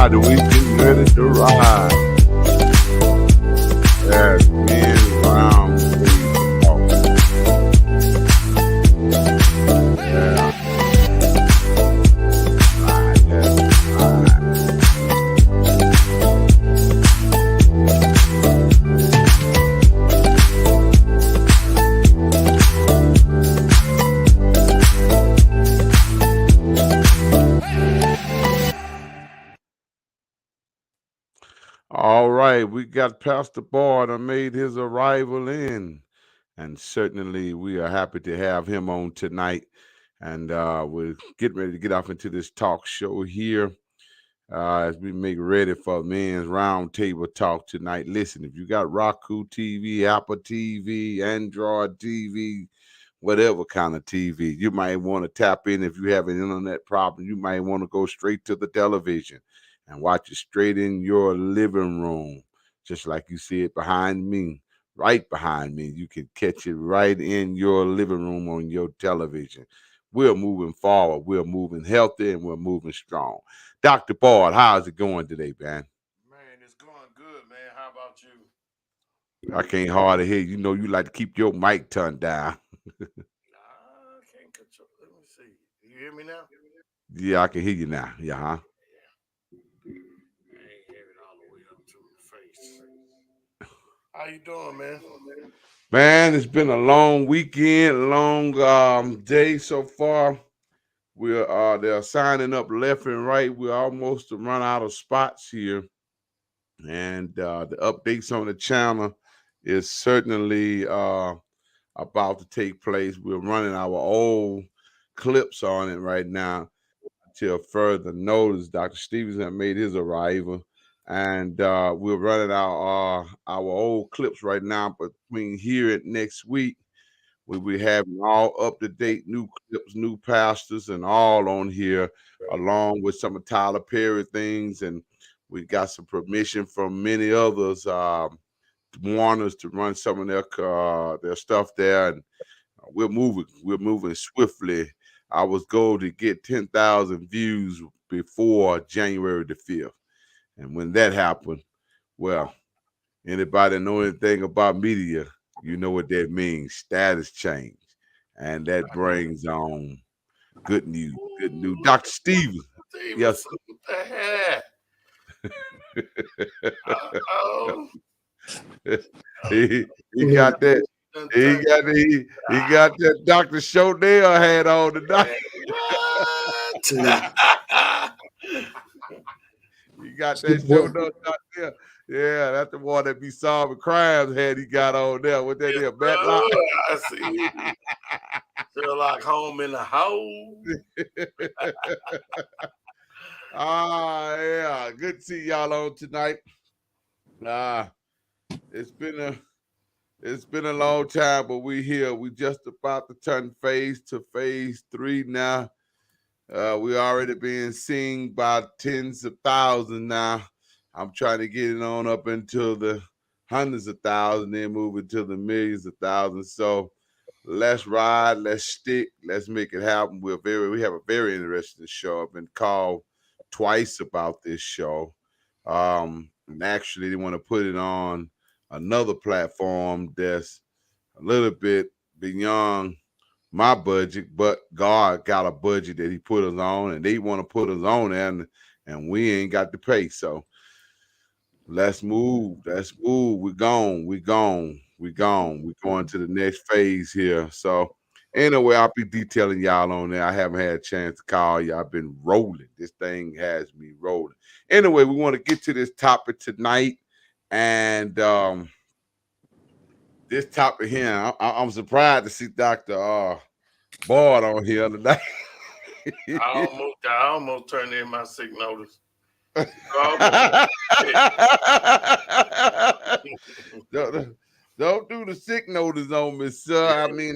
ride. We getting ready to ride. Yes, men round table talk. Yeah, ride. Yes, ride. All right, we got Pastor Bard. Made his arrival in, and certainly we are happy to have him on tonight. And we're getting ready to get off into this talk show here as we make ready for men's roundtable talk tonight. Listen, if you got Roku TV, Apple TV, Android TV, whatever kind of TV, you might want to tap in. If you have an internet problem, you might want to go straight to the television and watch it straight in your living room, just like you see it behind me. Right behind me, you can catch it right in your living room on your television. We're moving forward. We're moving healthy and we're moving strong. Dr. Bard, how's it going today, man? Man, it's going good, man. How about you? I can't hardly hear you. You know you like to keep your mic turned down. I can't control. Let me see. You hear me now? Yeah, I can hear you now. Yeah, huh? I ain't have it all the way up to the face. How you doing, man? Man, it's been a long weekend, long day so far. We're they're signing up left and right. We're almost to run out of spots here, and the updates on the channel is certainly about to take place. We're running our old clips on it right now until further notice. Dr. Stevenson made his arrival, and we're running our old clips right now. But between here and next week, we'll be having all up to date new clips, new pastors, and all on here, along with some of Tyler Perry things, and we got some permission from many others. Want us to run some of their stuff there, and we're moving swiftly. I was goal to get 10,000 views before January the 5th. And when that happened, well, anybody know anything about media, you know what that means. Status change. And that brings on good news. Good news. Ooh, Dr. Stevens. Yes. Stevenson, what the heck? Oh, he got that. done He turned. got he got that Dr. Chodell hat on tonight. What? He got that show notes out there. Yeah, that's the one that be solving crimes had he got on there with that Yes, there Matlock. sir. I see. Feel like home in the house. Yeah. Good to see y'all on tonight. Uh it's been a long time, but we here. We just about to turn phase to phase 3 now. We already being seen by tens of thousands now. I'm trying to get it on up into the hundreds of thousands, then move into the millions of thousands. So let's ride, let's stick, let's make it happen. We have a very interesting show. I've been called twice about this show. And actually they want to put it on another platform that's a little bit beyond my budget, but God got a budget that He put us on, and they want to put us on there, and we ain't got to pay. So let's move. Let's move. We're gone. We're gone. We're gone. We're going to the next phase here. So anyway, I'll be detailing y'all on there. I haven't had a chance to call you. I've been rolling. This thing has me rolling. Anyway, we want to get to this topic tonight, and this topic here, I'm surprised to see Dr. Bard on here tonight. I almost turned in my sick notice. don't do the sick notice on me, sir. We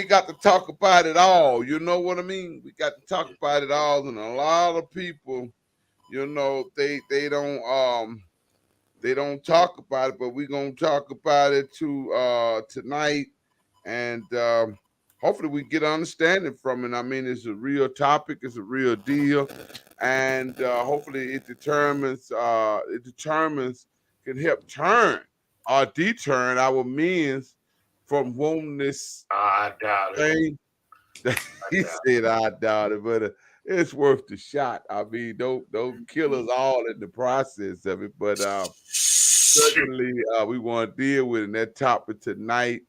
got to talk about it all. You know what I mean? We got to talk about it all, and a lot of people, they don't talk about it, but we're gonna talk about it too tonight. And hopefully we get understanding from it. I mean, it's a real topic, it's a real deal, and hopefully it determines can help turn or deter our men's from wanting this I doubt it. thing. I He doubt said, "I doubt it, but it's worth the shot." I mean, don't kill us all in the process of it, but it. certainly we want to deal with it. And that topic tonight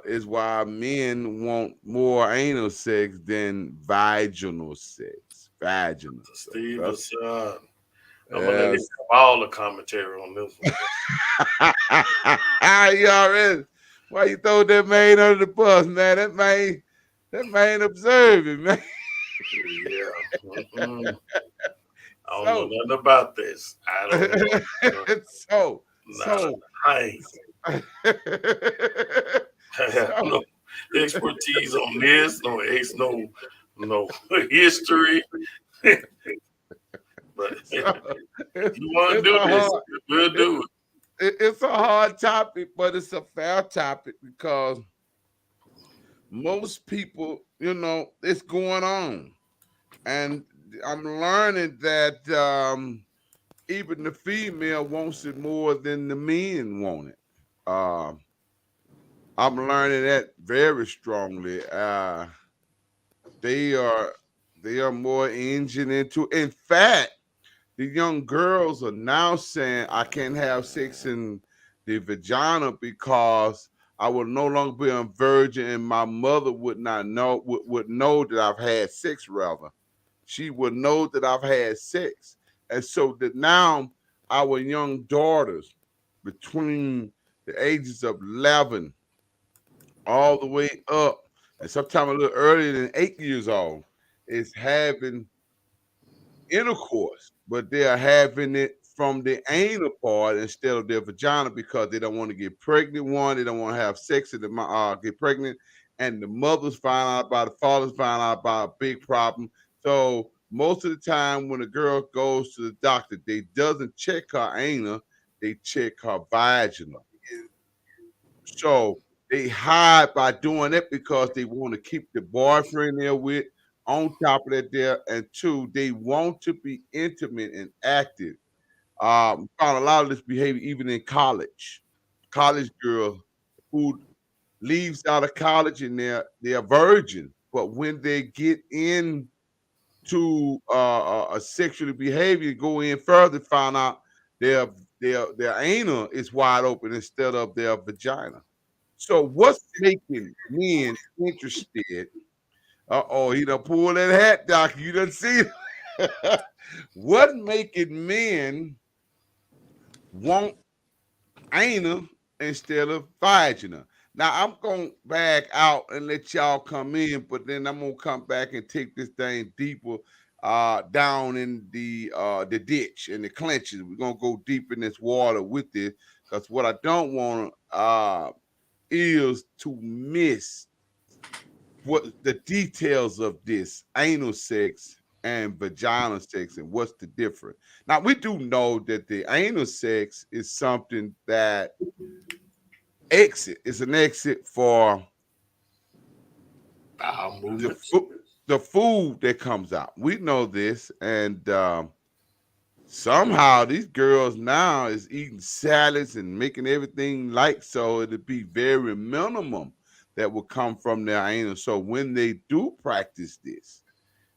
is why men want more anal sex than vaginal sex. Vaginal. So Steve that's Hassan. I'm gonna let him yes. have all the commentary on this one. You already why you throw that man under the bus, man? That man observing, man. Yeah. Mm-mm. I don't know So nothing about this. I don't know. so Not a so thing. I have so no expertise on this, no history. But if so it's, you want it's to a do this, hard we'll it, do it. it's a hard topic, but it's a fair topic because most people, it's going on, and I'm learning that even the female wants it more than the men want it. Uh, I'm learning that very strongly. They are they are more engine into. In fact, the young girls are now saying I can't have sex in the vagina because I will no longer be a virgin, and my mother would not know would know that I've had sex. Rather, she would know that I've had sex, and so that now our young daughters between the ages of 11 all the way up, and sometimes a little earlier than 8 years old, is having intercourse, but they are having it from the anal part instead of their vagina because they don't want to get pregnant. One, they don't want to have sex and get pregnant, and the mothers find out about it, the fathers find out about a big problem. So most of the time, when a girl goes to the doctor, they doesn't check her anal, they check her vaginal. So they hide by doing it because they want to keep the boyfriend there with. On top of that, there and two, they want to be intimate and active. Found a lot of this behavior even in college. College girls who leaves out of college and they're virgin, but when they get into a sexual behavior, go in further, find out their their anal is wide open instead of their vagina. So what's making men interested? Uh-oh, he done pulled that hat, Doc. You done see it. What making men want anal instead of vagina? Now I'm gonna back out and let y'all come in, but then I'm gonna come back and take this thing deeper down in the ditch and the clenches. We're gonna go deep in this water with this because what I don't want is to miss what the details of this anal sex and vaginal sex and what's the difference. Now we do know that the anal sex is something that exit is an exit for Bowel the movements. the food that comes out. We know this, and somehow these girls now is eating salads and making everything like so it'd be very minimum that will come from their anal. So when they do practice this,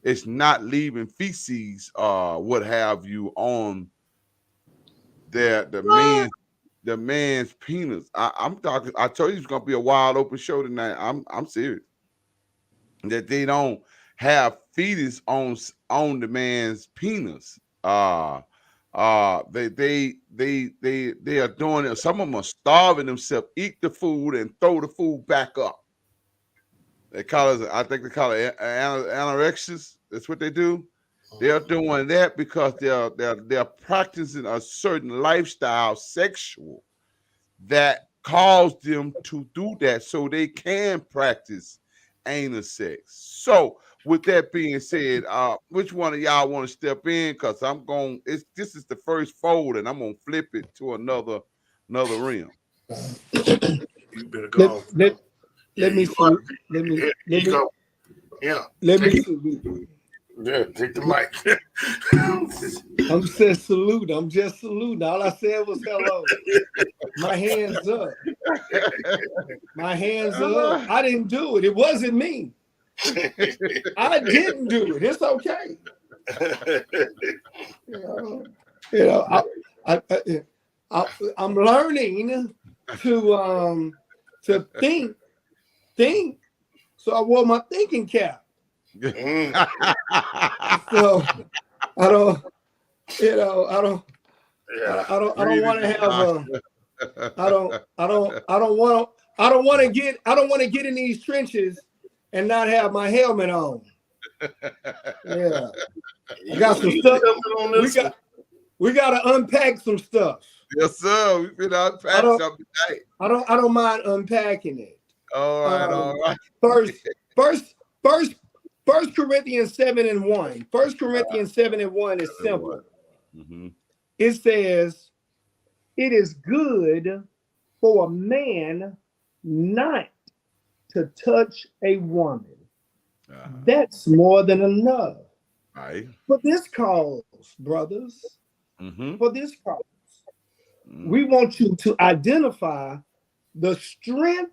it's not leaving feces, what have you, on the man's penis. I'm talking. I told you it's gonna be a wide open show tonight. I'm serious. That they don't have fetus on the man's penis. They are doing it. Some of them are starving themselves, eat the food and throw the food back up. They call it, I think they call it anorexias. That's what they do. They're doing that because they're practicing a certain lifestyle, sexual, that caused them to do that, so they can practice anal sex. So, with that being said, which one of y'all want to step in? Because I'm going. This is the first fold, and I'm gonna flip it to another realm. You better Let, go on. let, Yeah, let me you are. salute. Let me Here let you me go. Yeah. let Take me it. salute. Yeah, take the mic. I'm just saluting. I'm just saluting. All I said was hello. My hands up. My hands are up. I didn't do it. It wasn't me. I didn't do it. It's okay. You know, you know I, I, I, I'm learning to think. So I wore my thinking cap. Mm, So I don't, you know, I don't, yeah. I don't Read want to it, have a, I don't want to get in these trenches and not have my helmet on. Yeah, I You got gonna some need a stuff. helmet on We this one. got we got to unpack some stuff. Yes, sir. We finna I unpack don't something tonight. I don't mind unpacking it. All right, all Um, right. first first first First Corinthians 7:1. First Corinthians 7:1 is Everyone. simple. Mm-hmm. It says, "It is good for a man not to touch a woman. Uh-huh. That's more than enough. Right. For this cause, brothers, Mm-hmm. for this cause, Mm. we want you to identify the strength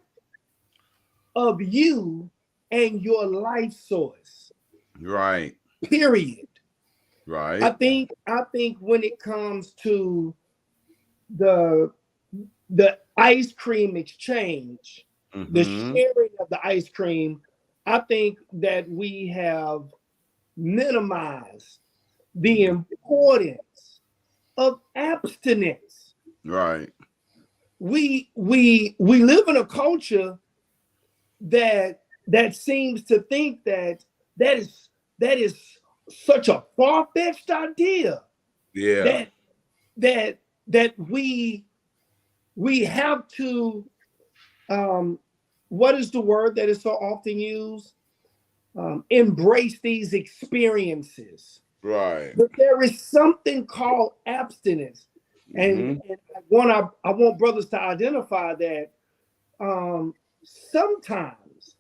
of you and your life source. Right. Period. Right. I think when it comes to the ice cream exchange, the Mm-hmm. sharing of the ice cream, I think that we have minimized the Mm-hmm. importance of abstinence. Right. We live in a culture that seems to think that is that is such a far-fetched idea Yeah. that that we have to what is the word that is so often used, embrace these experiences. Right. But there is something called abstinence, Mm-hmm. and I want brothers to identify that sometimes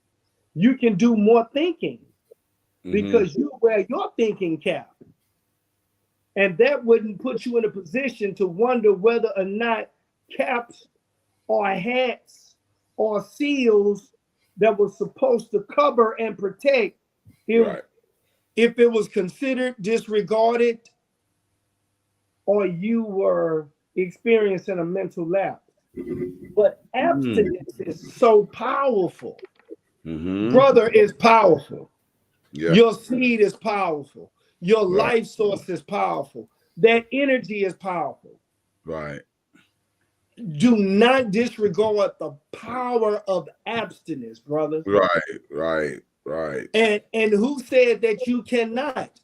you can do more thinking Mm-hmm. because you wear your thinking cap, and that wouldn't put you in a position to wonder whether or not caps or hats or seals that was supposed to cover and protect, if Right. if it was considered disregarded or you were experiencing a mental lapse. But Mm. abstinence is so powerful. Mm-hmm. Brother, is powerful. Yeah. Your seed is powerful. Your Right. life source is powerful. That energy is powerful. Right. Do not disregard the power of abstinence, brothers. Right. Right. Right. And who said that you cannot?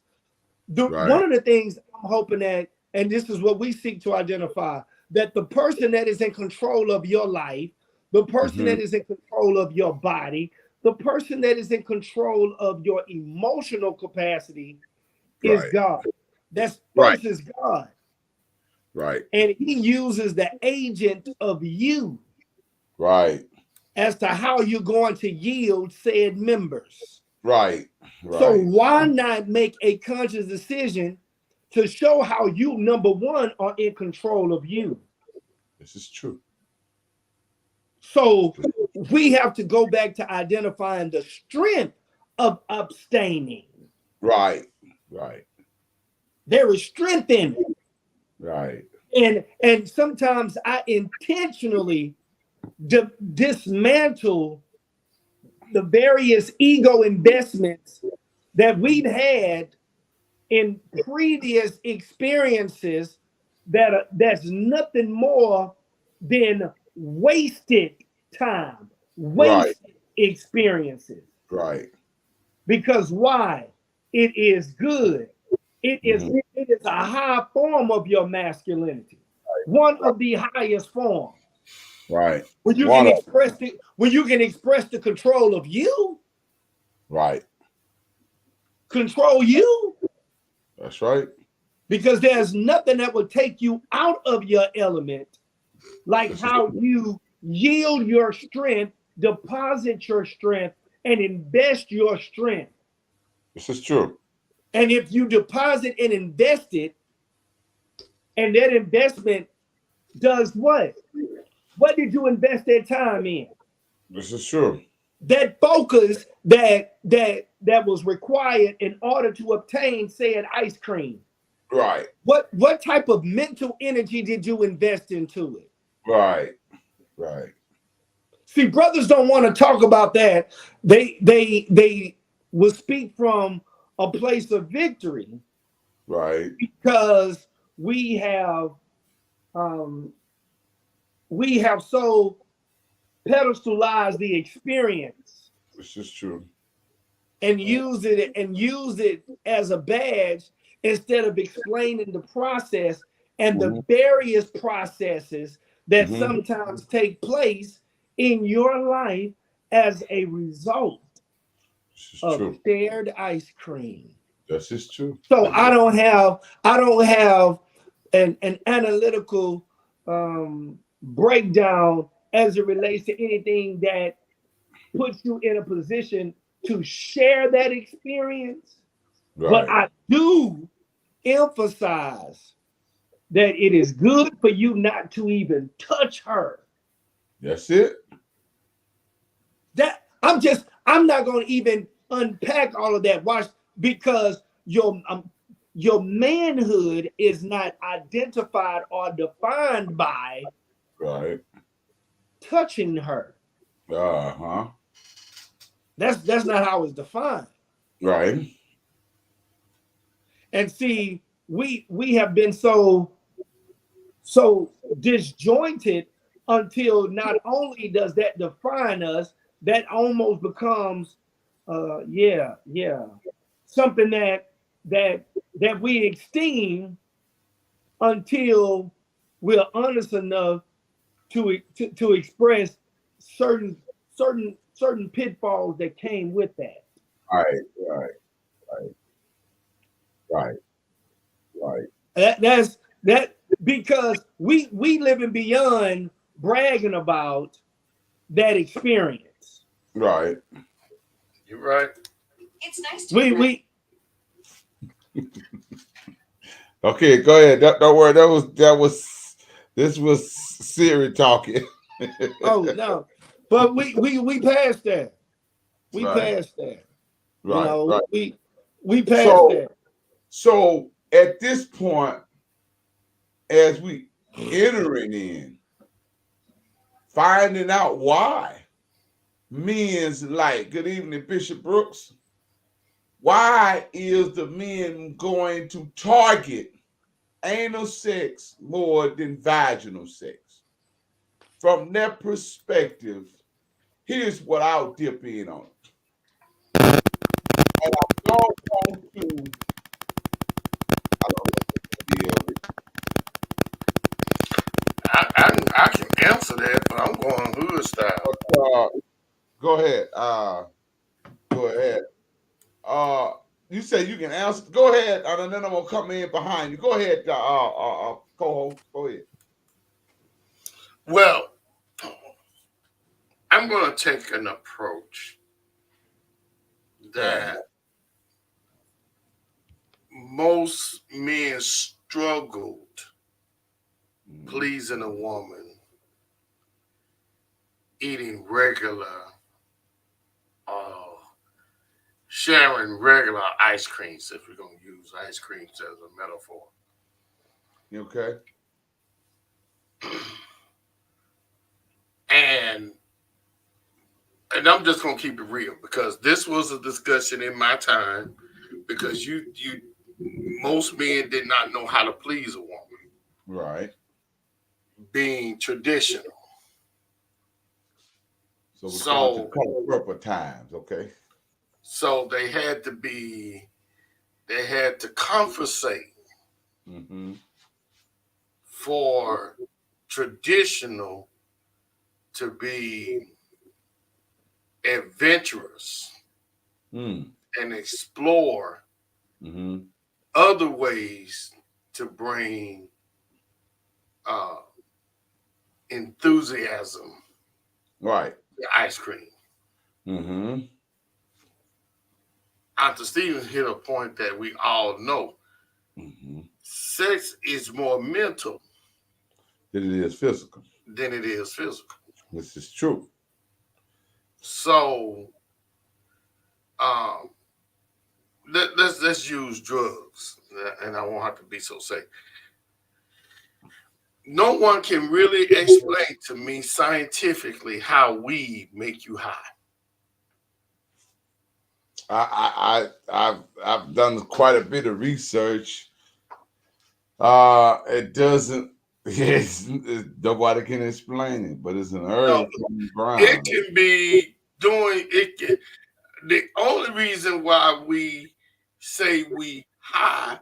One Right. of the things I'm hoping that, and this is what we seek to identify, that the person that is in control of your life, the person Mm-hmm. that is in control of your body, the person that is in control of your emotional capacity is Right. God. That's Right. first is God. Right. And he uses the agent of you Right. as to how you're going to yield said members. Right. So Right. why not make a conscious decision to show how you, number one, are in control of you? This is true. So we have to go back to identifying the strength of abstaining. Right. Right. There is strength in it. Right. And sometimes I intentionally dismantle the various ego investments that we've had in previous experiences that's nothing more than wasted time, Right. wasted experiences. Right. Because why? It is good. Mm-hmm. It is a high form of your masculinity, one Right. of the highest forms. Right. When you can One of express it, when you can express the control of you, right. control you, That's right. because there's nothing that will take you out of your element like This is how you yield your strength deposit your strength and invest your strength. This is true. And if you deposit and invest it, and that investment does what? What did you invest that time in? This is true. That focus that was required in order to obtain said ice cream. Right. What type of mental energy did you invest into it? Right. Right. See, brothers don't want to talk about that. They will speak from a place of victory Right. because we have um, we have so pedestalized the experience This is true. and use it as a badge instead of explaining the process and the Mm-hmm. various processes that Mm-hmm. sometimes take place in your life as a result This is of true. shared ice cream. This is true. So I don't have an analytical breakdown as it relates to anything that puts you in a position to share that experience. But Right. I do emphasize that it is good for you not to even touch her. That's it. That I'm not going to even unpack all of that. Watch, because your manhood is not identified or defined by Right. touching her. Uh-huh. That's not how it's defined. Right. And see, we have been so disjointed until not only does that define us, that almost becomes yeah, something that we esteem until we're honest enough to express certain certain pitfalls that came with that. Right. Right. Right. Right. Right. That's that because we living beyond bragging about that experience. Right. You're right. It's nice to We Okay, go ahead. Don't worry. This was Siri talking. oh no, but we passed that. We Right. passed that. You Right. know, Right. we passed So that. so at this point, as we entering in, finding out why men's like, good evening, Bishop Brooks. Why is the men going to target anal sex more than vaginal sex? From their perspective, here's what I'll dip in on. And I don't want to, I don't know what the deal with, I can answer that, but I'm going hood style. but go ahead. Go ahead. Uh, you say you can answer. Go ahead, and then I'm gonna come in behind you. Go ahead, co-host. Go ahead. Well, I'm going to take an approach Uh, that most men struggled mhm. pleasing a woman, eating regular, uh, sharing regular ice creams, if we're going to use ice creams as a metaphor. You okay? And and I'm just gonna keep it real because this was a discussion in my time because you most men did not know how to please a woman, Right. being traditional. So we're coming to So the proper times. Okay. so they had to compensate Mm-hmm. for traditional to be adventurous Mm. and explore Mm-hmm. other ways to bring uh, enthusiasm Right. the ice cream. Mm-hmm. Dr. Stevens hit a point that we all know. Mm-hmm. Sex is more mental It is physical. than it is physical. This is true. So um, let's use drugs, and I won't have to be so safe. No one can really explain to me scientifically how weed make you high. I've done quite a bit of research. It doesn't. Nobody can explain it, but it's an No, herb from the it ground. can be doing it. The only reason why we say we high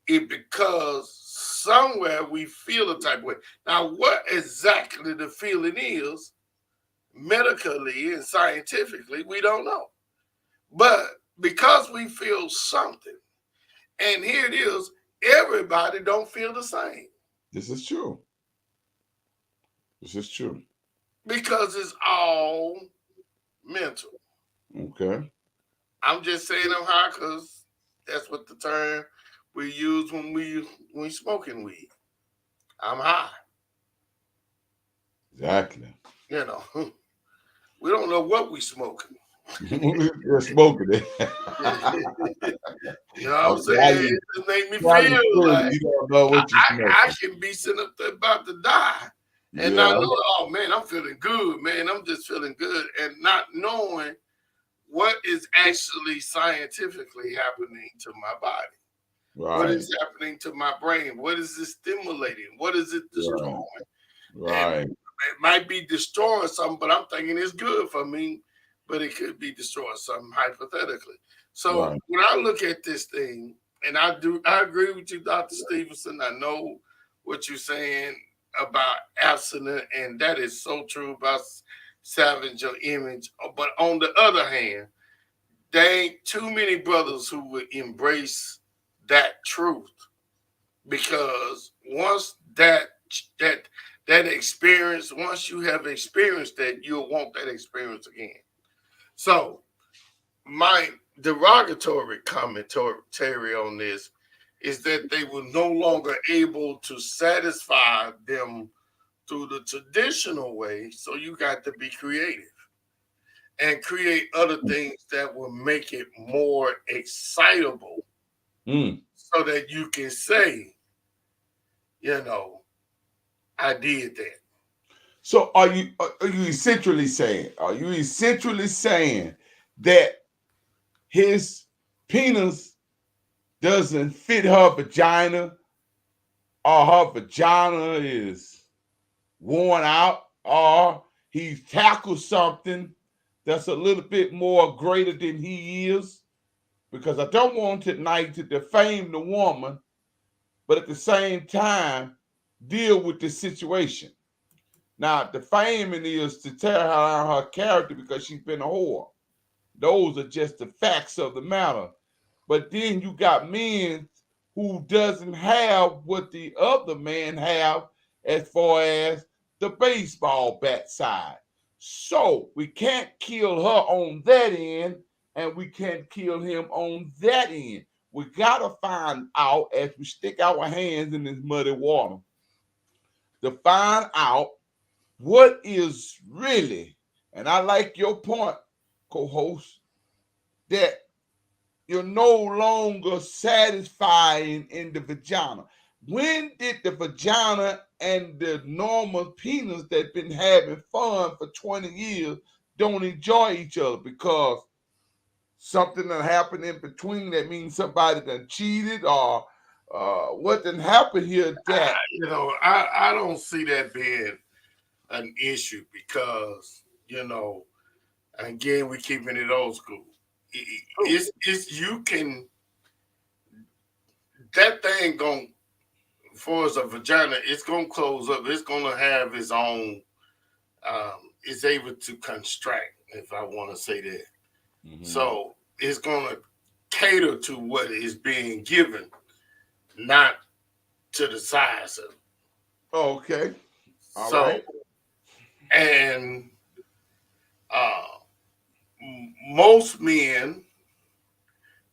is because somewhere we feel a type of way. Now, what exactly the feeling is, medically and scientifically, we don't know. But because we feel something, and here it is, everybody don't feel the same This is true. This is true. because it's all mental. Okay. I'm just saying I'm high because that's what the term we use when we smoking weed. I'm high. Exactly. You know, we don't know what we smoking. You're smoking it. You know what I'm Okay, saying? It just make me while feel you're like smoking, you don't know what you're I smoking. can be sitting up there about to die and not Yeah. know, oh man, I'm feeling good, man. I'm just feeling good and not knowing what is actually scientifically happening to my body. What Right. is happening to my brain? What is it stimulating? What is it Right. destroying? And Right. it might be destroying something, but I'm thinking it's good for me, but it could be destroying something hypothetically. So Right. when I look at this thing, and I agree with you, Dr. Stevenson. I know what you're saying about abstinent, and that is so true about salvage your image. But on the other hand, there ain't too many brothers who would embrace that truth because once that that experience, once you have experienced that, you'll want that experience again. So my derogatory commentary on this is that they were no longer able to satisfy them through the traditional way. So you got to be creative and create other things that will make it more excitable Mm. so that you can say, you know, I did that. So are you essentially saying that his penis doesn't fit her vagina, or her vagina is worn out, or he's tackled something that's a little bit more greater than he is? Because I don't want tonight to defame the woman, but at the same time deal with the situation. Now, defaming is to tear her down her character because she's been a whore. Those are just the facts of the matter. But then you got men who doesn't have what the other man have as far as the baseball bat side. So we can't kill her on that end, and we can't kill him on that end. We gotta find out as we stick our hands in this muddy water to find out what is really, and I like your point, co-host, that you're no longer satisfying in the vagina. When did the vagina and the normal penis that been having fun for 20 years don't enjoy each other because something that happened in between? That means somebody done cheated, or what done happened here that I don't see that being an issue because again we keeping it old school. It's you can that thing going for as a vagina, it's gonna close up. It's gonna have its own. It's able to contract, if I want to say that. mm-hmm. So it's gonna cater to what is being given, not to the size of it. Okay. All So right. and most men,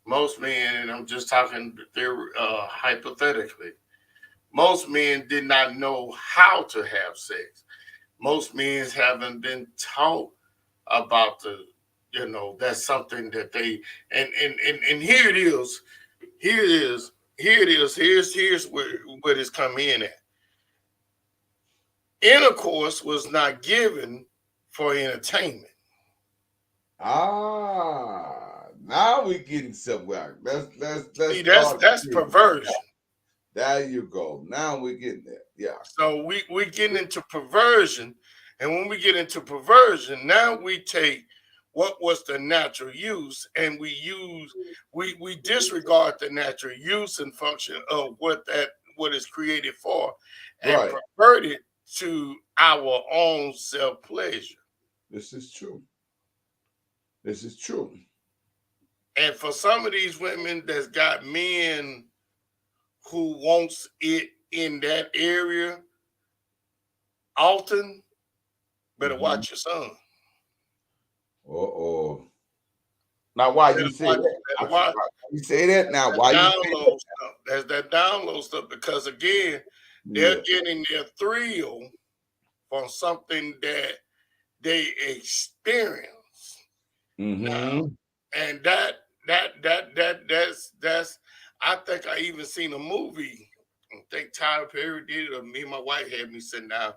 and I'm just talking hypothetically, most men did not know how to have sex. Most men haven't been taught about that's something that they and here it is, here's where it's come in at. Intercourse was not given for entertainment. Now we getting somewhere. Let's See, start. that's perversion. There you go. Now we're getting there. Yeah. So we getting into perversion, and when we get into perversion, now we take what was the natural use, and we disregard the natural use and function of what is created for, and Right. pervert it to our own self pleasure. This is true. This is true. And for some of these women that's got men who wants it in that area often, better watch your son. Uh-oh. Now, why you say that? You say that now? Why you say that? Stuff. There's that download stuff because again, they're getting their thrill from something that they experience. Now, and that's. I think I even seen a movie. I think Tyler Perry did it, or me and my wife had me sitting down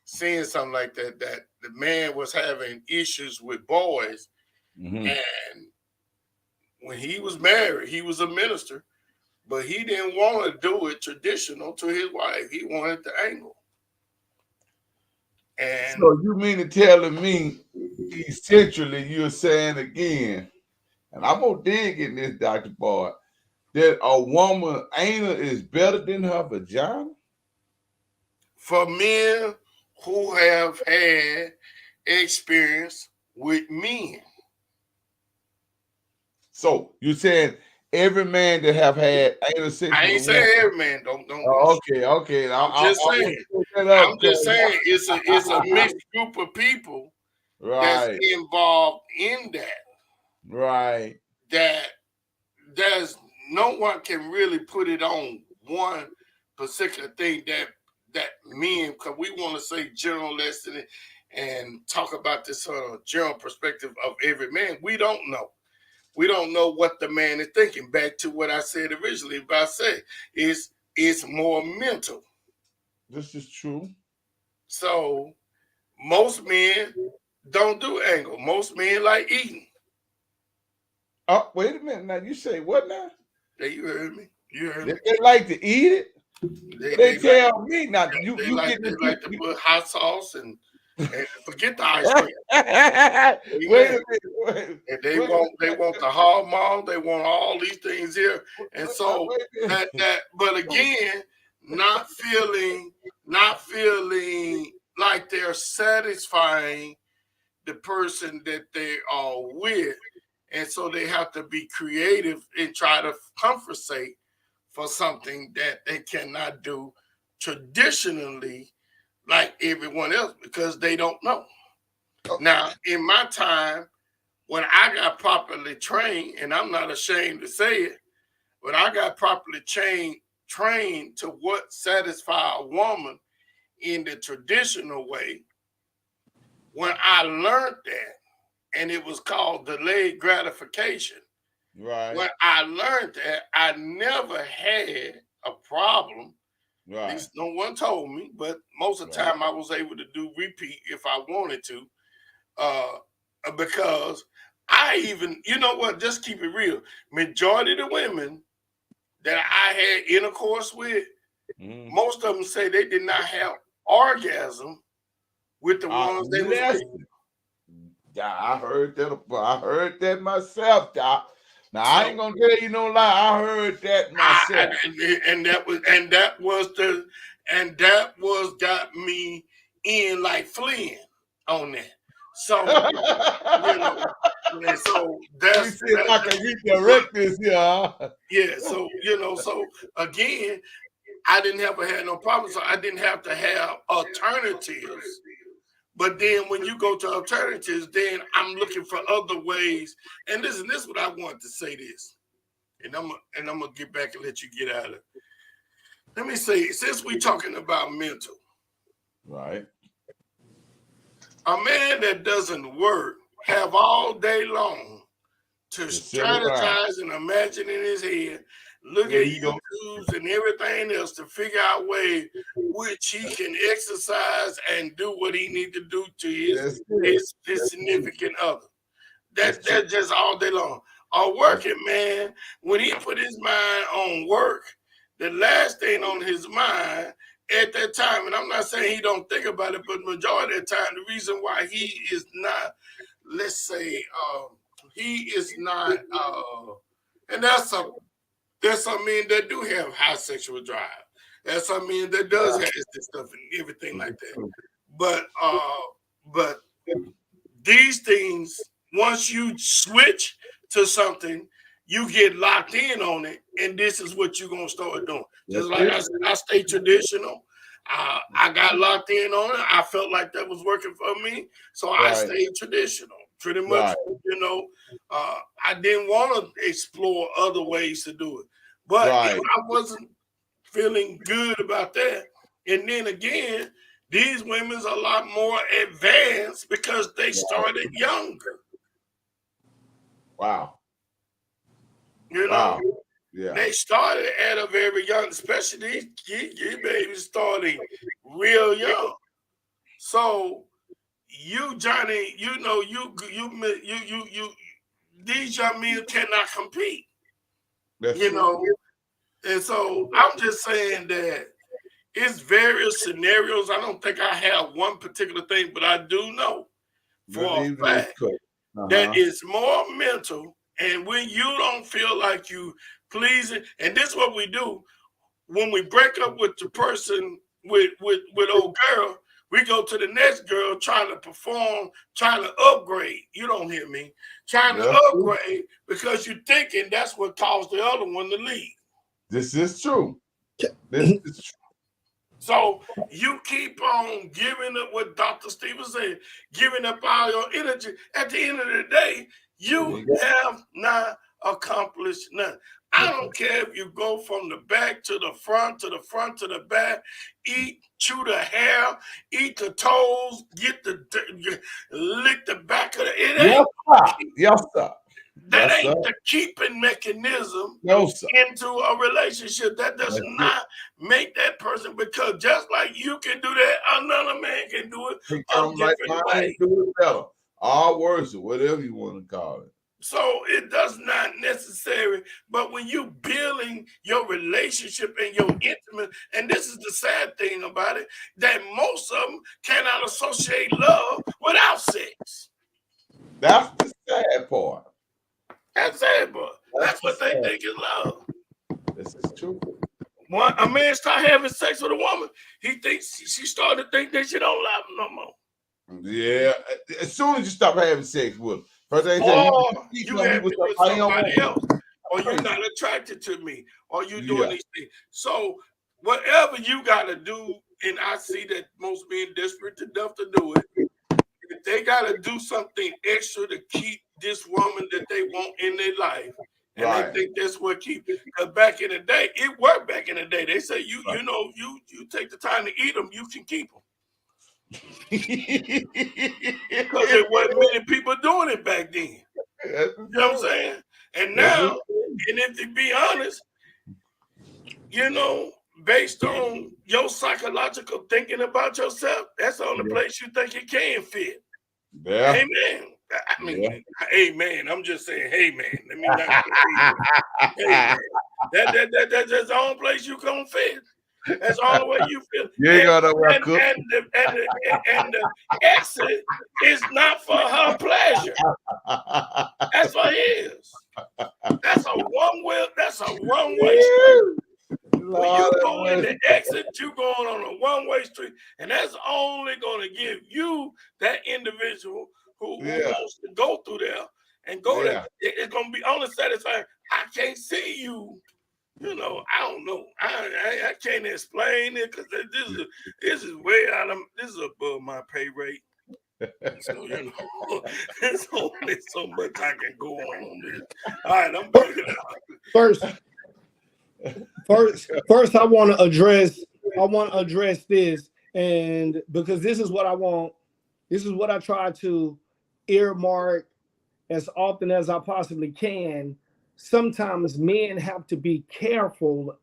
seeing something like that. That the man was having issues with boys, and when he was married, he was a minister, but he didn't want to do it traditional to his wife. He wanted the angle. And so you mean to telling me, essentially, you're saying again, and I'm gonna dig in this, Dr. Bard, that a woman anal is better than her vagina? For men who have had experience with men. So you saying every man that have had anal sex? I ain't saying every man. Don't. Okay. I'm just saying. I'm just saying it's a mixed group of people that's involved in that. Right. That there's no one can really put it on one particular thing that men, because we want to say general lesson and talk about this general perspective of every man. We don't know. We don't know what the man is thinking. Back to what I said originally, but I say it's more mental. This is true. So most men don't do angle. Most men like eating. Oh, wait a minute. Now you say what now? Yeah, you heard me. You heard me. They like to eat it. They tell like, me not. You like to put hot sauce and forget the ice cream. Wait a minute. And they want the hog maw. They want all these things here, and so that. But again, not feeling like they're satisfying the person that they are with, and so they have to be creative and try to compensate for something that they cannot do traditionally like everyone else because they don't know. Now, in my time, when I got properly trained, and I'm not ashamed to say it, but I got properly trained to what satisfy a woman in the traditional way. When I learned that, and it was called delayed gratification. Right. When I learned that, I never had a problem. Right. At least no one told me, but most of the time I was able to do repeat if I wanted to. Because I even, you know what, just keep it real. Majority of the women that I had intercourse with, most of them say they did not have orgasm with the ones they was with. Yeah, I heard that myself, Doc. Now I ain't gonna tell you no lie. I heard that myself, and that was got me in like fleeing on that. So and so that's I can redirect this, yeah. Yeah, so so again, I didn't have no problem. So I didn't have to have alternatives But then when you go to alternatives, then I'm looking for other ways. And this is what I want to say this. And I'm gonna get back and let you get out of it. Let me say, since we're talking about mental, Right. a man that doesn't work have all day long to Just sit around. strategize and imagine in his head, look What at he gonna YouTubes and everything else to figure out ways which he can exercise and do what he need to do to That's it. his significant other. That's true. That's just all day long. A That's working man, when he put his mind on work, the last thing on his mind at that time, and I'm not saying he don't think about it, but majority of the time, the reason why he is not, let's say, he is not, and there's some men that do have high sexual drive. There's some men that does have this stuff and everything like that. But these things, once you switch to something, you get locked in on it, and this is what you're gonna start doing. Just like I said, I stay traditional. I got locked in on it. I felt like that was working for me, so I stayed traditional. Pretty much, I didn't want to explore other ways to do it. But if I wasn't feeling good about that, and then again, these women's a lot more advanced because they started younger. Wow. You know, they started at a very young, especially these babies starting real young. So you, Johnny, you know, you these young men cannot compete. You know, and so I'm just saying that it's various scenarios. I don't think I have one particular thing, but I do know for a fact that it's more mental. And when you don't feel like you pleasing, and this is what we do when we break up with the person with old girl, we go to the next girl trying to perform, trying to upgrade. You don't hear me? Trying to upgrade because you're thinking that's what caused the other one to leave. This is true. This is true. So you keep on giving up what Dr. Stevens said, giving up all your energy. At the end of the day, you have not accomplished nothing. I don't care if you go from the back to the front, to the front to the back, chew the hair, eat the toes, lick the back of the. It ain't. Yes, sir. That ain't the keeping mechanism into a relationship. That does not make that person, because just like you can do that, another man can do it a different way. Do it better. All worse, or whatever you want to call it. So it does not necessarily, but when you building your relationship and your intimate, and this is the sad thing about it, that most of them cannot associate love without sex. That's the sad part. That's sad, but that's what they think is love. This is true. When a man start having sex with a woman, he thinks she started to think that she don't love him no more. Yeah, as soon as you stop having sex with him, first thing you have it with somebody else, or you're not attracted to me, or you doing these things. So whatever you got to do, and I see that most men desperate to death to do it. If they got to do something extra to keep this woman that they want in their life, and they think that's what keep. Because back in the day, it worked. Back in the day, they say you know you take the time to eat them, you can keep them. Because there wasn't many people doing it back then. You know what I'm saying? And now, and if to be honest, you know, based on your psychological thinking about yourself, that's the only place you think it can fit. Yeah. Amen. I mean, amen. I'm just saying, hey man. Let me not say amen. That's the only place you gonna fit. That's the only way you feel. And the exit is not for her pleasure. That's for his. That's a one-way. That's a one-way street. When you go in the exit, you going on a one-way street, and that's only going to give you that individual who wants to go through there and go there. It's going to be only satisfying. I can't see you. You know, I don't know. I can't explain it because this is way out of, this is above my pay rate. So there's only so much I can go on this. All right, I'm bringing it out. First, I want to address this, and because this is what I want. This is what I try to earmark as often as I possibly can. Sometimes men have to be careful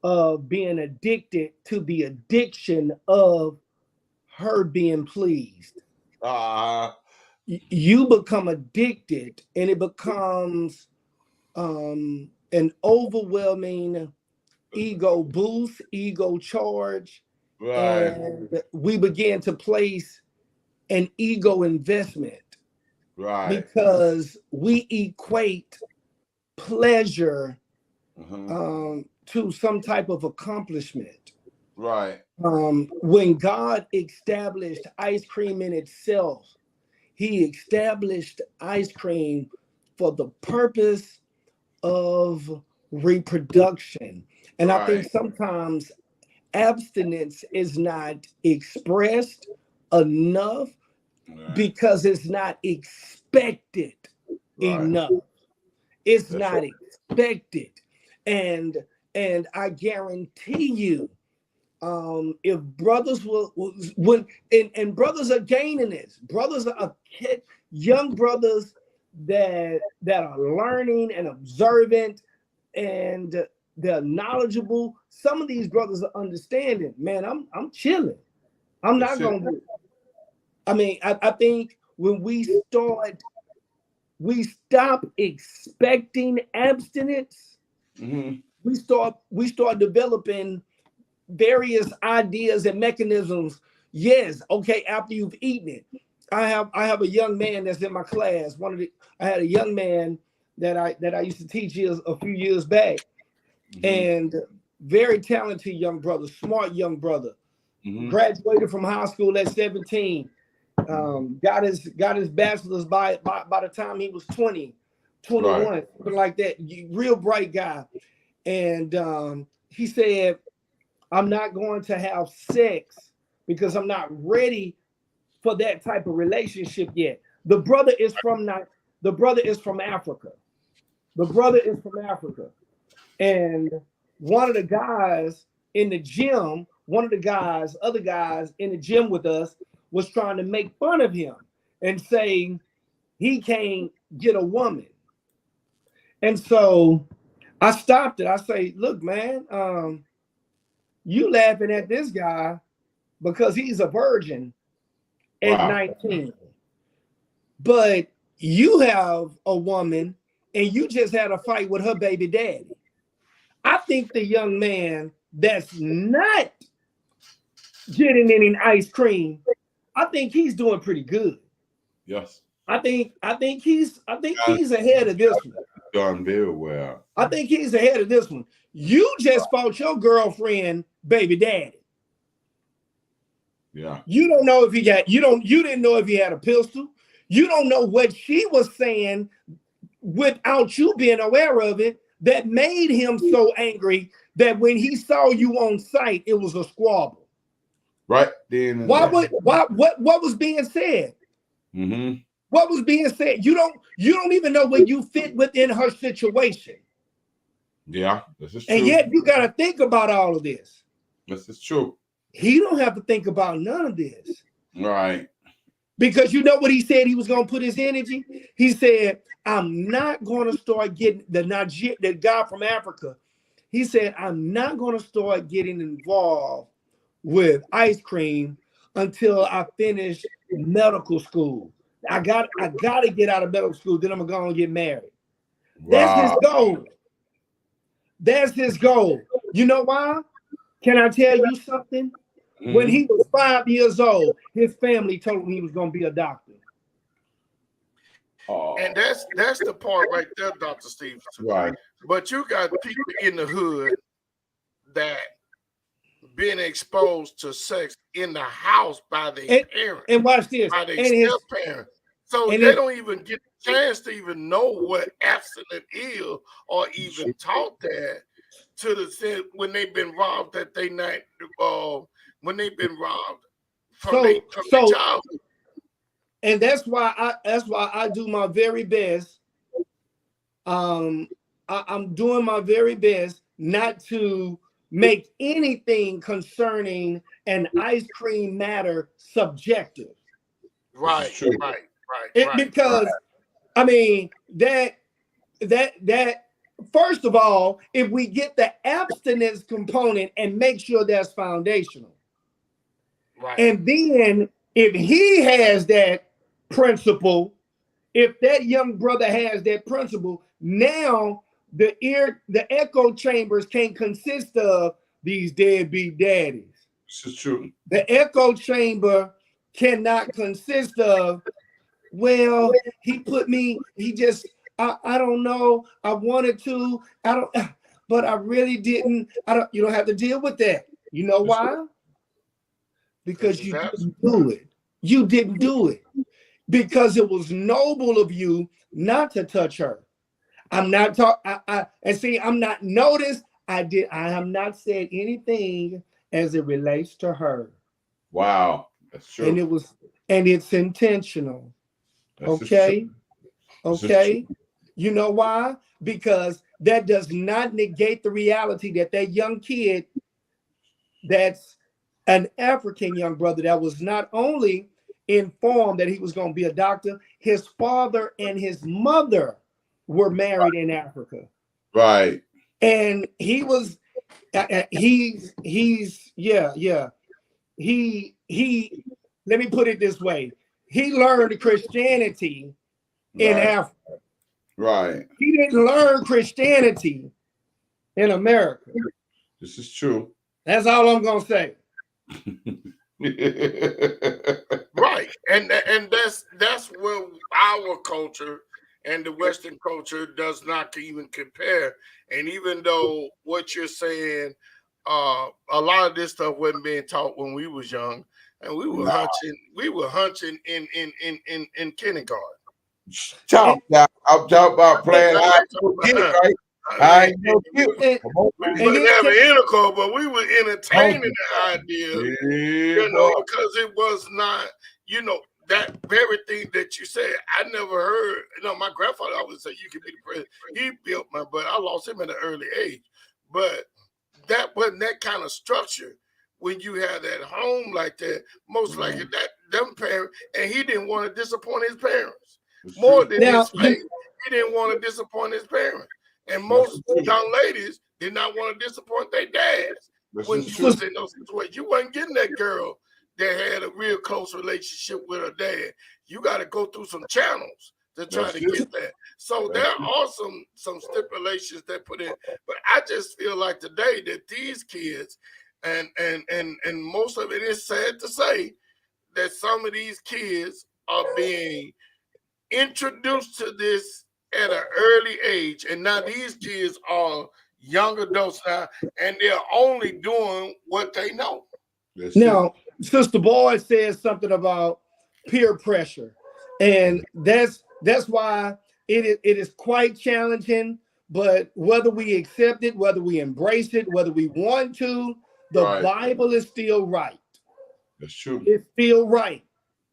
of being addicted to the addiction of her being pleased. Uh, You become addicted, and it becomes an overwhelming ego boost, ego charge, right, and we begin to place an ego investment right. because we equate pleasure to some type of accomplishment. Right. When God established ice cream in itself, He established ice cream for the purpose of reproduction. And I think Right. sometimes abstinence is not expressed enough Right. because it's not expected Right. enough. It's That's not right. expected. And I guarantee you, if brothers will when and brothers are gaining this, brothers are young brothers that are learning and observant and they're knowledgeable. Some of these brothers are understanding, man, I'm chilling. I'm That's not it. gonna do. I mean, I think when we stop expecting abstinence, Mm-hmm. we start developing various ideas and mechanisms. Yes, okay, after you've eaten it. I have a young man that's in my class. I had a young man that I used to teach years a few years back, Mm-hmm. and very talented young brother, smart young brother. Mm-hmm. Graduated from high school at 17. Got his bachelor's by the time he was 20, Right. 21, something like that. Real bright guy. And he said, I'm not going to have sex because I'm not ready for that type of relationship yet. The brother is from not the brother is from Africa. The brother is from Africa. And one of the guys in the gym, other guys in the gym with us, was trying to make fun of him and say he can't get a woman. And so I stopped it. I say, look, man, you laughing at this guy because he's a virgin at Wow. 19. But you have a woman and you just had a fight with her baby daddy. I think the young man that's not getting any ice cream, I think he's doing pretty good. Yes. I think he's ahead of this one. Done very well. I think he's ahead of this one. You just fought your girlfriend, baby daddy. Yeah. You don't know if you didn't know if he had a pistol. You don't know what she was saying without you being aware of it that made him so angry that when he saw you on site, it was a squabble. Right then and What there. was being said? Mm-hmm. What was being said? You don't even know where you fit within her situation. Yeah, this is And true. yet you got to think about all of this. This is true. He don't have to think about none of this. Right. Because you know what he said he was going to put his energy? He said, I'm not going to start getting the guy from Africa. He said, I'm not going to start getting involved with ice cream until I finish medical school. I got to get out of medical school, then I'm going to get married. That's his Wow. goal. That's his goal. You know why? Can I tell you something? Mm-hmm. When he was 5 years old, his family told him he was going to be a doctor. Oh. And that's the part right there, Dr. Stevenson. Right. But you got people in the hood that been exposed to sex in the house by their parents. And watch this. By their step-parents. So they don't even get the chance to even know what abstinence is or even taught that to the sense when they've been robbed that they not when they've been robbed from their childhood. And that's why I do my very best. I'm doing my very best not to make anything concerning an ice cream matter subjective. This is Right, true. right, right, It, right. because I mean that first of all, if we get the abstinence component and make sure that's foundational, Right. and then if he has that principle, if that young brother has that principle, now the echo chambers can't consist of these deadbeat daddies. This is true. The echo chamber cannot consist of, well, he put me, he just, I don't know, I wanted to, I don't, but I really didn't. You don't have to deal with that. You know This is why? Because Because it's you absent. didn't do it. You didn't do it because it was noble of you not to touch her. I'm not talking. And see, I'm not noticed. I have not said anything as it relates to her, wow. That's and true. it was, and it's intentional. This is true. Okay, This is true. okay. You know why? Because that does not negate the reality that that young kid, that's an African young brother, that was not only informed that he was going to be a doctor, his father and his mother were married in Africa. Right. And he was, he's, yeah. He, let me put it this way. He learned Christianity in Right. Africa. Right. He didn't learn Christianity in America. This is true. That's all I'm going to say. Right. And that's where our culture and the Western culture does not even compare. And even though what you're saying, a lot of this stuff wasn't being taught when we was young, and we were hunching in kindergarten. And, I'm talking about playing That's hide what and go I'm talking get, about. right? I Hide mean, and go get. and, Come on, we and man. wasn't here, having intercourse, but we were entertaining Hungry. the idea, Yeah, boy. because it was not, that very thing that you said. I never heard, my grandfather always said you could be the president. He built my butt. I lost him at an early age. But that wasn't that kind of structure when you had that home like that. Most likely that them parents, and he didn't want to disappoint his parents It's more true. than now, his faith. He didn't want to disappoint his parents. And This most is true. young ladies did not want to disappoint their dads This when is you true. was in those situations. You wasn't getting that girl that had a real close relationship with her dad. You got to go through some channels to try That's to it. get that. So there That's it. are some stipulations that put in, but I just feel like today that these kids, and most of it is sad to say that some of these kids are being introduced to this at an early age, and now these kids are young adults now, and they're only doing what they know. That's it. now, Sister Boyd says something about peer pressure, and that's why it is quite challenging. But whether we accept it, whether we embrace it, whether we want to, the Right. Bible is still right. That's true. It's still right.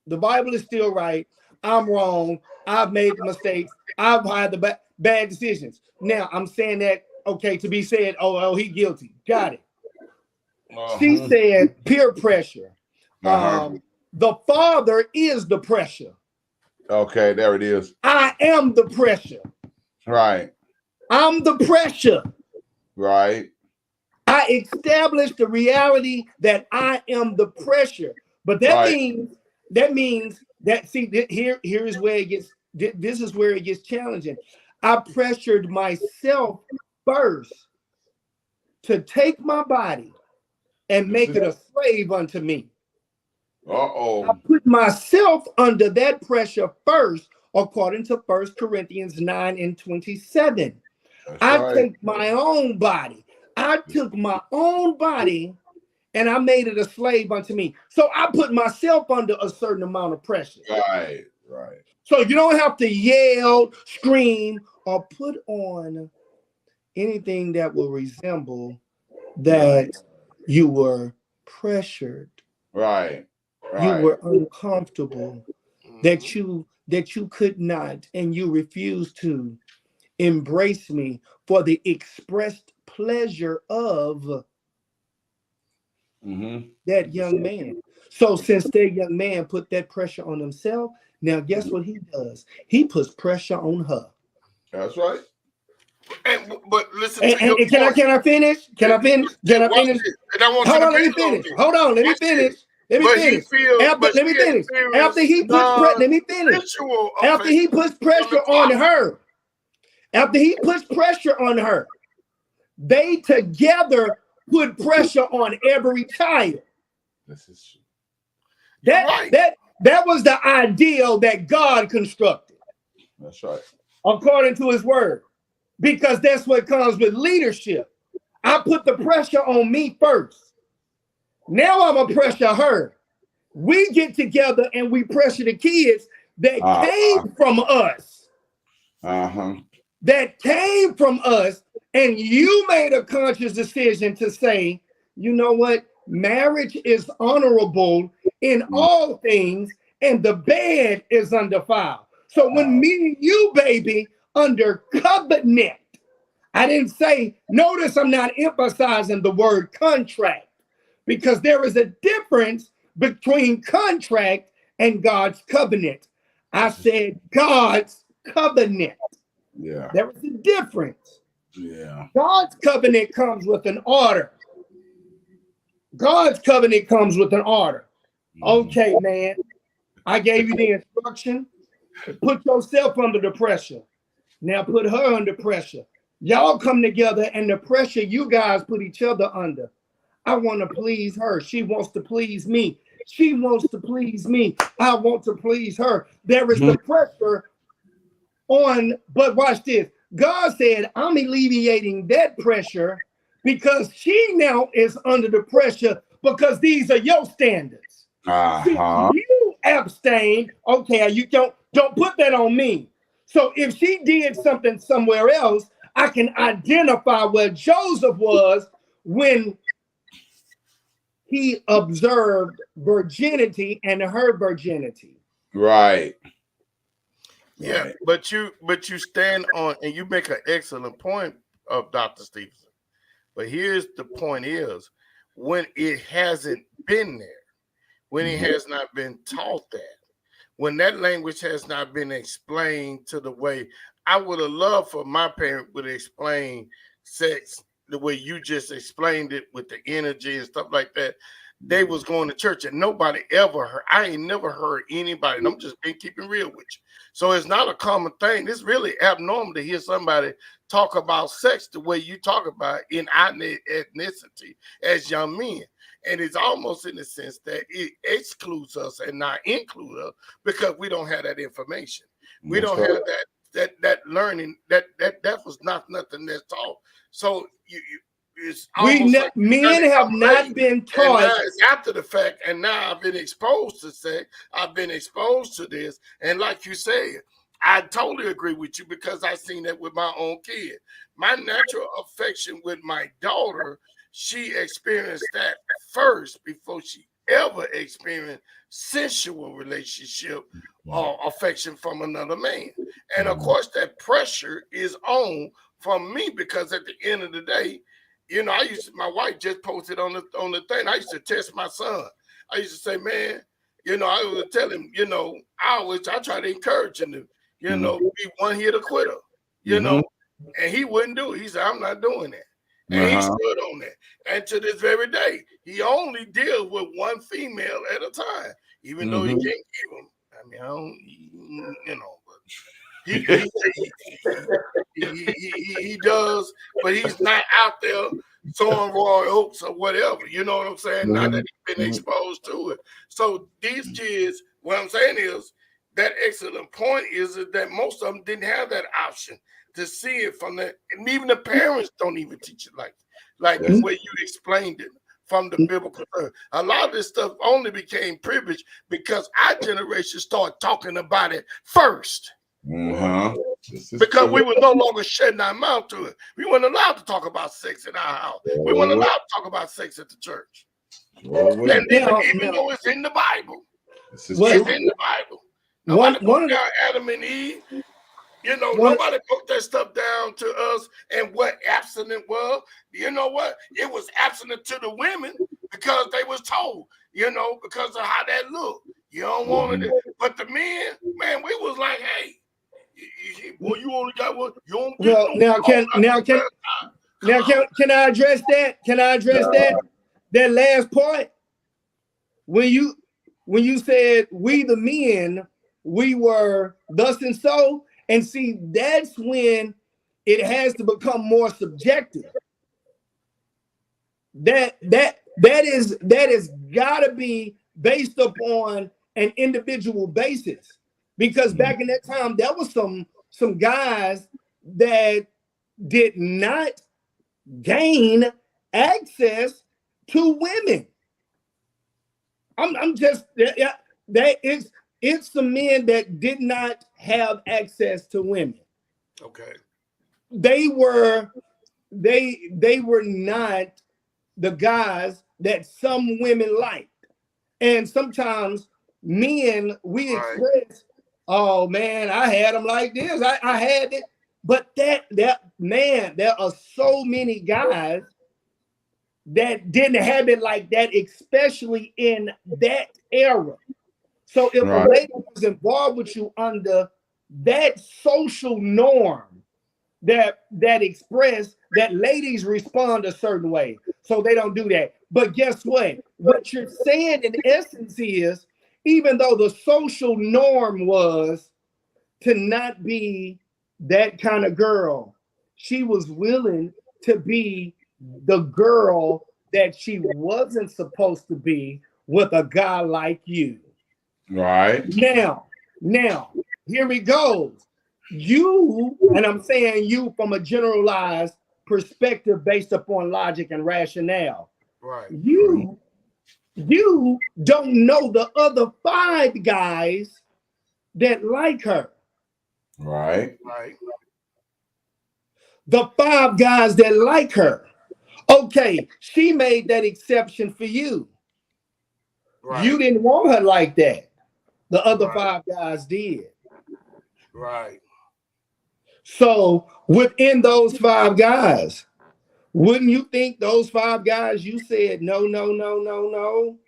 The Bible is still right. I'm wrong. I've made the mistakes. I've had the bad decisions. Now I'm saying that, okay, to be said, oh, he guilty. Got it. She Uh-huh. said peer pressure. Uh-huh. The father is the pressure. Okay, there it is. I am the pressure. Right. I'm the pressure. Right. I established the reality that I am the pressure. But Right. that means that, see, here is where it gets, this is where it gets challenging. I pressured myself first to take my body and This make is it a slave unto me. I uh-oh. put myself under that pressure first, according to 1 Corinthians 9:27. That's I right. take my own body. I took my own body and I made it a slave unto me. So I put myself under a certain amount of pressure. Right. Right. So you don't have to yell, scream, or put on anything that will resemble that you were pressured. Right. You Right. were uncomfortable. that you could not and you refused to embrace me for the expressed pleasure of that young man. So since that young man put that pressure on himself, now guess what he does? He puts pressure on her. That's right. But listen to your And point. can I finish? Can I finish? Can I Watch finish? this. And I want you Hold to on, let me build on finish. this. Hold on, let me Watch this. finish. Let me But finish. he feels, After, but let me she finish. After experienced he puts let me finish. non-sensual After he affection puts from pressure the on father. her, after he puts pressure on her, they together put pressure on every child. This is true. You're right. That was the ideal that God constructed. That's right. According to his word. Because that's what comes with leadership. I put the pressure on me first. Now I'm gonna pressure her. We get together and we pressure the kids that came from us. That came from us. And you made a conscious decision to say, you know what? Marriage is honorable in all things, and the bed is undefiled. So when me and you, baby, under covenant, I didn't say, notice I'm not emphasizing the word contract, because there is a difference between contract and God's covenant. I said God's covenant. Yeah. There is a difference. Yeah. God's covenant comes with an order. God's covenant comes with an order. Okay, man, I gave you the instruction. Put yourself under the pressure. Now put her under pressure. Y'all come together and the pressure you guys put each other under. I want to please her. She wants to please me. She wants to please me. I want to please her. There is the pressure on, but watch this. God said, I'm alleviating that pressure because she now is under the pressure because these are your standards. Since you abstain, okay, you don't put that on me. So if she did something somewhere else, I can identify where Joseph was when he observed virginity and her virginity. Right. Yeah, right. but you stand on, and you make an excellent point of Dr. Stevenson. But here's the point is, when it hasn't been there, when it has not been taught that, when that language has not been explained to the way I would have loved for my parent would explain sex the way you just explained it with the energy and stuff like that. They was going to church and nobody ever heard. I ain't never heard anybody, and I'm just been keeping real with you. So it's not a common thing. It's really abnormal to hear somebody talk about sex the way you talk about in our ethnicity as young men. And it's almost in the sense that it excludes us and not include us because we don't have that information. We don't have that learning. That was not nothing that's taught. So it's almost like men have not been taught. And now it's after the fact, and now I've been exposed to sex. I've been exposed to this, and like you said, I totally agree with you because I seen that with my own kid. My natural affection with my daughter, she experienced that first before she ever experienced sensual relationship or affection from another man. And of course, that pressure is on from me because at the end of the day, you know, my wife just posted on the thing. I used to test my son. I used to say, man, you know, I would tell him, you know, I try to encourage him to, you know, be one hit quitter, you know, and he wouldn't do it. He said, I'm not doing that. And he stood on that. And to this very day, he only deals with one female at a time, even though he can't give them. I mean, I don't, you know, but he does, but he's not out there sowing royal oaks or whatever. You know what I'm saying? Not that he's been exposed to it. So these kids, what I'm saying is that excellent point is that most of them didn't have that option to see it from that, and even the parents don't even teach it like the way you explained it from the biblical term. A lot of this stuff only became privileged because our generation started talking about it first. Because we were no longer shedding our mouth to it. We weren't allowed to talk about sex in our house. We weren't allowed to talk about sex at the church. And even though it's in the Bible, it's in the Bible. Nobody one broke of the down Adam and Eve. You know, one nobody broke that stuff down to us and what abstinent was. You know what? It was abstinent to the women because they was told, you know, because of how that looked. You don't want it. But the men, man, we was like, hey, boy, you only got one. You don't get well no now call. can I address that? Can I address that last part? When you said we the men, we were thus and so, and see that's when it has to become more subjective. That is gotta be based upon an individual basis. Because back in that time, there was some guys that did not gain access to women. I'm just that it's the men that did not have access to women. Okay. They were they were not the guys that some women liked. And sometimes men we express, oh man, I had them like this. I had it. But that man, there are so many guys that didn't have it like that, especially in that era. So if a lady was involved with you under that social norm that express that ladies respond a certain way, so they don't do that. But guess what? What you're saying in essence is, even though the social norm was to not be that kind of girl, she was willing to be the girl that she wasn't supposed to be with a guy like you. Right. Now, here we goes. You, and I'm saying you from a generalized perspective based upon logic and rationale. Right. You don't know the other five guys that like her. Right. Right. The five guys that like her. Okay, she made that exception for you. Right. You didn't want her like that. The other Right. five guys did. Right. So within those five guys, wouldn't you think those five guys you said no, no, no, no, no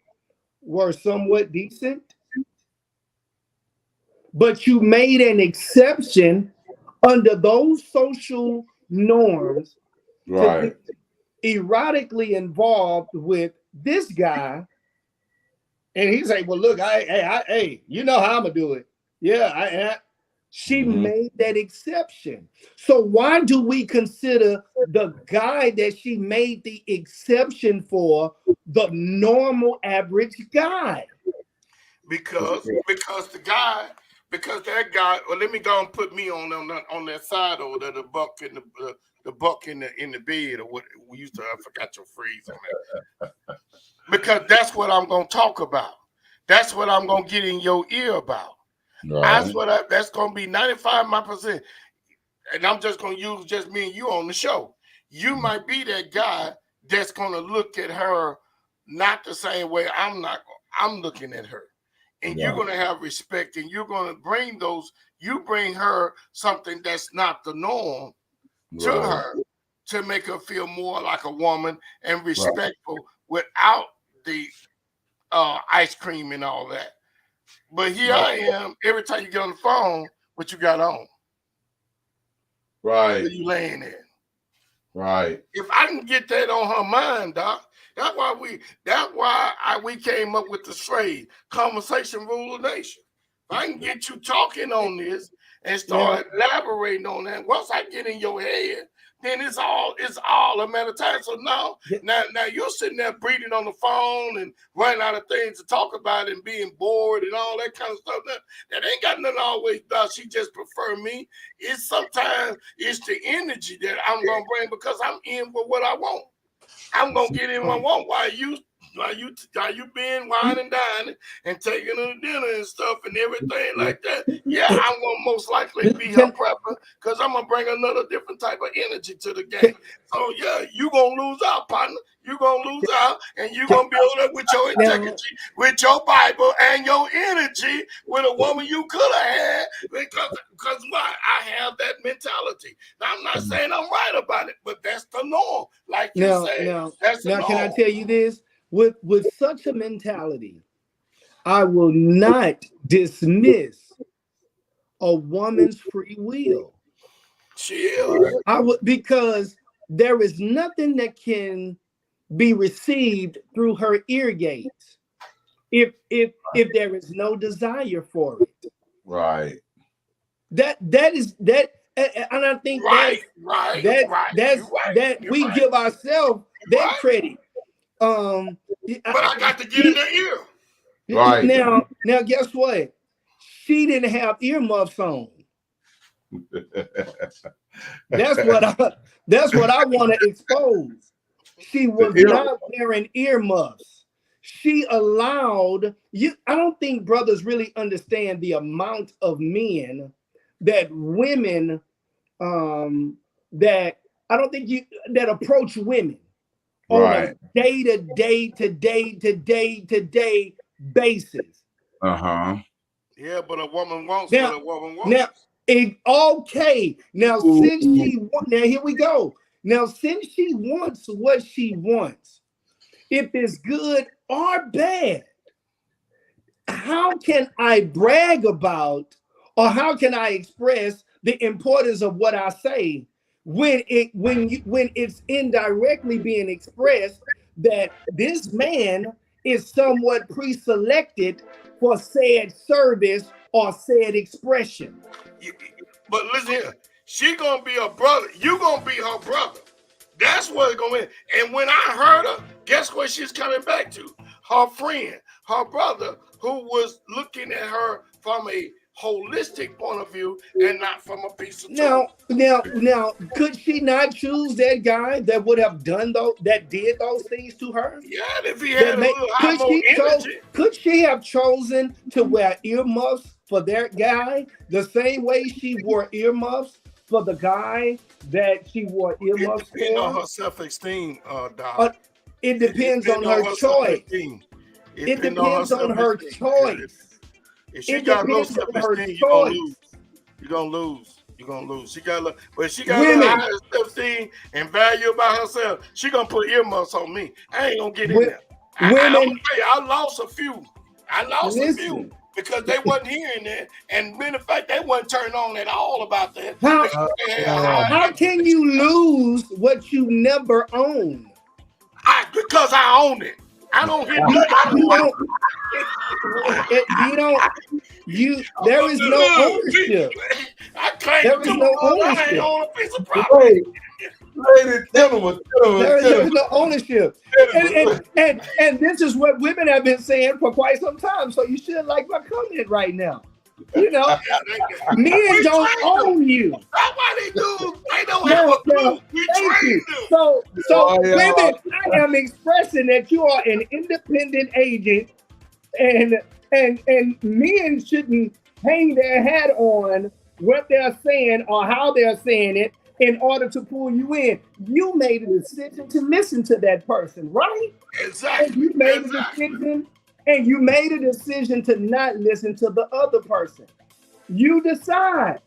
were somewhat decent? But you made an exception under those social norms to be Right. erotically involved with this guy. And he's like, well, look, hey, you know how I'm gonna do it. Yeah, she made that exception. So why do we consider the guy that she made the exception for the normal average guy? Because that guy. Well, let me go and put me on that side over there, the buck in the bed, or what we used to. I forgot your phrase on that. Because that's what I'm gonna talk about. That's what I'm gonna get in your ear about. Right. That's gonna be 95%. And I'm just gonna use just me and you on the show. You might be that guy that's gonna look at her not the same way I'm looking at her. And you're gonna have respect, and you're gonna bring her something that's not the norm to her to make her feel more like a woman and respectful without the ice cream and all that. But here I am, every time you get on the phone, what you got on? Right. Where you laying in? Right. If I can get that on her mind, Doc, that's why we came up with the phrase conversation rule of nation. If I can get you talking on this and start elaborating on that, once I get in your head, then it's all a matter of time. So now you're sitting there breathing on the phone and running out of things to talk about and being bored and all that kind of stuff. That ain't got nothing always about. She just prefer me. Sometimes it's the energy that I'm gonna bring because I'm in with what I want. I'm gonna get in what I want. Why you While you been wine and dining and taking her to dinner and stuff and everything like that, yeah, I'm gonna most likely be her prepper because I'm gonna bring another different type of energy to the game. So yeah, you gonna lose out, partner. You gonna lose out, and you gonna be over there with your integrity, with your Bible and your energy with a woman you could have had because why? I have that mentality. Now I'm not saying I'm right about it, but that's the norm. Like you said, that's the norm. Can I tell you this? With such a mentality, I will not dismiss a woman's free will. She is. I would, because there is nothing that can be received through her ear gates if there is no desire for it. Right. That is that, and I think we give ourselves that credit. But I got to get in their ear. Right. Now, guess what? She didn't have earmuffs on. That's what I want to expose. She was not wearing earmuffs. She allowed you. I don't think brothers really understand the amount of men that women that I don't think that approach women on a day-to-day basis. Yeah, but a woman wants what a woman wants. Now, since here we go. Now, since she wants what she wants, if it's good or bad, how can I brag about, or how can I express the importance of what I say when it's indirectly being expressed that this man is somewhat pre-selected for said service or said expression? But listen here, she gonna be a brother. You gonna be her brother. That's what it's gonna be. And when I heard her, guess what she's coming back to? Her friend, her brother, who was looking at her from a holistic point of view and not from a piece of now, could she not choose that guy that would have done that did those things to her? Yeah, if he had a little high more energy. Could she have chosen to wear earmuffs for that guy the same way she wore earmuffs for the guy that she wore earmuffs for? It depends on her self-esteem, Doc. It depends on her choice. It depends on her choice. If she got low self-esteem, you're gonna lose. She got but she got a high self-esteem and value about herself. She gonna put earmuffs on me. I ain't gonna get in there. I lost a few. A few because they wasn't hearing that, and matter of fact, they wasn't turned on at all about that. How can you lose what you never own? Because I own it. I don't hear there is no ownership. I claim there is no ownership. I ain't own a piece of property. There is no ownership. And this is what women have been saying for quite some time. So you should like my comment right now. You know, men don't own you. That's why they do. They don't have a clue. We train them. So women, I am expressing that you are an independent agent, and men shouldn't hang their hat on what they're saying or how they're saying it in order to pull you in. You made a decision to listen to that person, right? Exactly. And you made a decision. And you made a decision to not listen to the other person. You decide.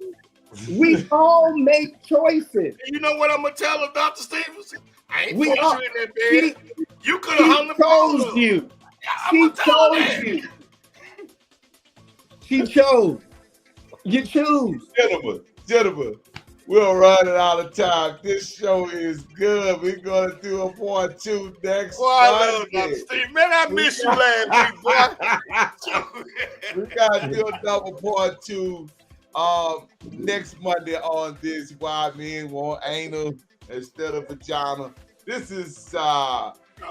We all make choices. You know what I'm gonna tell her, Dr. Stevenson? I ain't put you in that bed. You could have hung the chose you. She chose you. She chose. You choose. Gentlemen, we're running out of time. This show is good. We're going to do a part 2 next Monday. Steve. Man, I miss you last week, boy. We got to do another part 2 next Monday on this Why Men Want Anal Instead of Vagina. This is...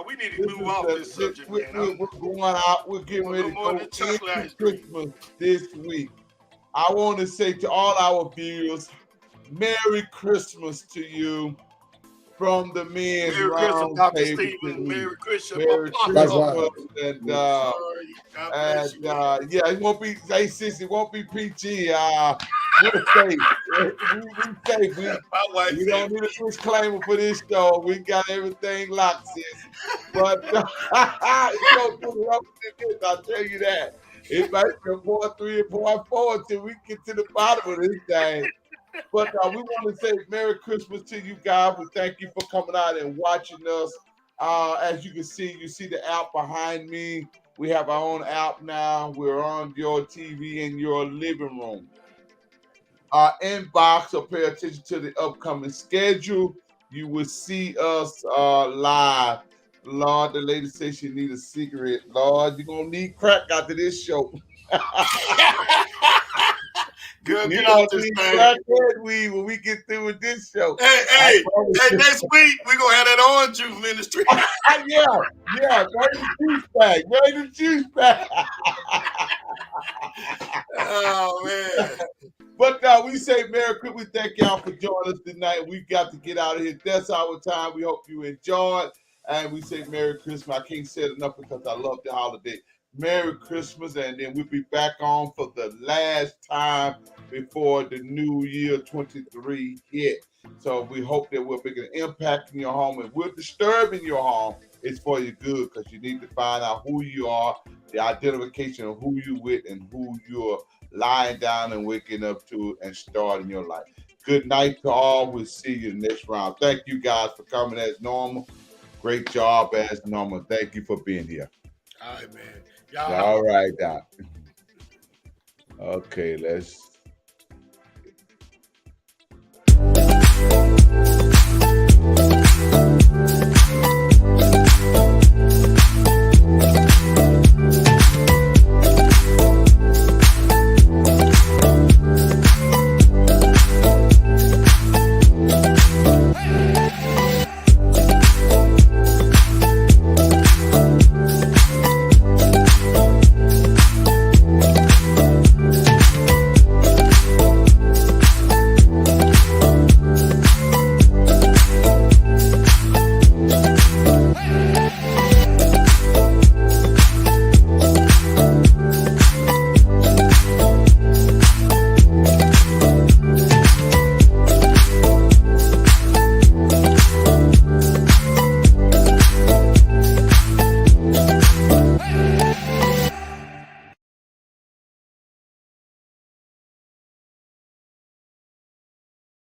we need to move off this subject, man. We're going out. We're getting ready to go into Christmas this week. I want to say to all our viewers, Merry Christmas to you. from the men's Merry Christmas, round Dr. table to Stephen. me. Merry Christmas, Merry Apostle. Christmas, and God bless you. yeah, it won't be. Hey, sis, it won't be PG. We're safe. We safe. My wife We said, don't need a disclaimer for this show. We got everything locked, sis. But it's gonna do rough than this. I'll tell you that. It might be a part 3 and part 4 until we get to the bottom of this thing. But we want to say Merry Christmas to you guys. We thank you for coming out and watching us. As you see the app behind me. We have our own app now. We're on your TV in your living room. Our inbox, or pay attention to the upcoming schedule. You will see us live. Lord, the lady says she need a cigarette. Lord, you're going to need crack after this show. Girl, We get gonna off this need thing. crackhead weed when we get through with this show. Hey, next week we're gonna have that orange juice ministry. yeah, bring the juice back. Bring the juice back. Oh man. But we say Merry Christmas. We thank y'all for joining us tonight. We've got to get out of here. That's our time. We hope you enjoyed. And we say Merry Christmas. I can't say it enough because I love the holiday. Merry Christmas, and then we'll be back on for the last time before the new year 23 hit. So we hope that we're making an impact in your home, and we're disturbing your home. It's for your good because you need to find out who you are, the identification of who you with, and who you're lying down and waking up to and starting your life. Good night to all. We'll see you next round. Thank you guys for coming as normal. Great job as normal. Thank you for being here. All right, man. All right, Doc. Okay, let's.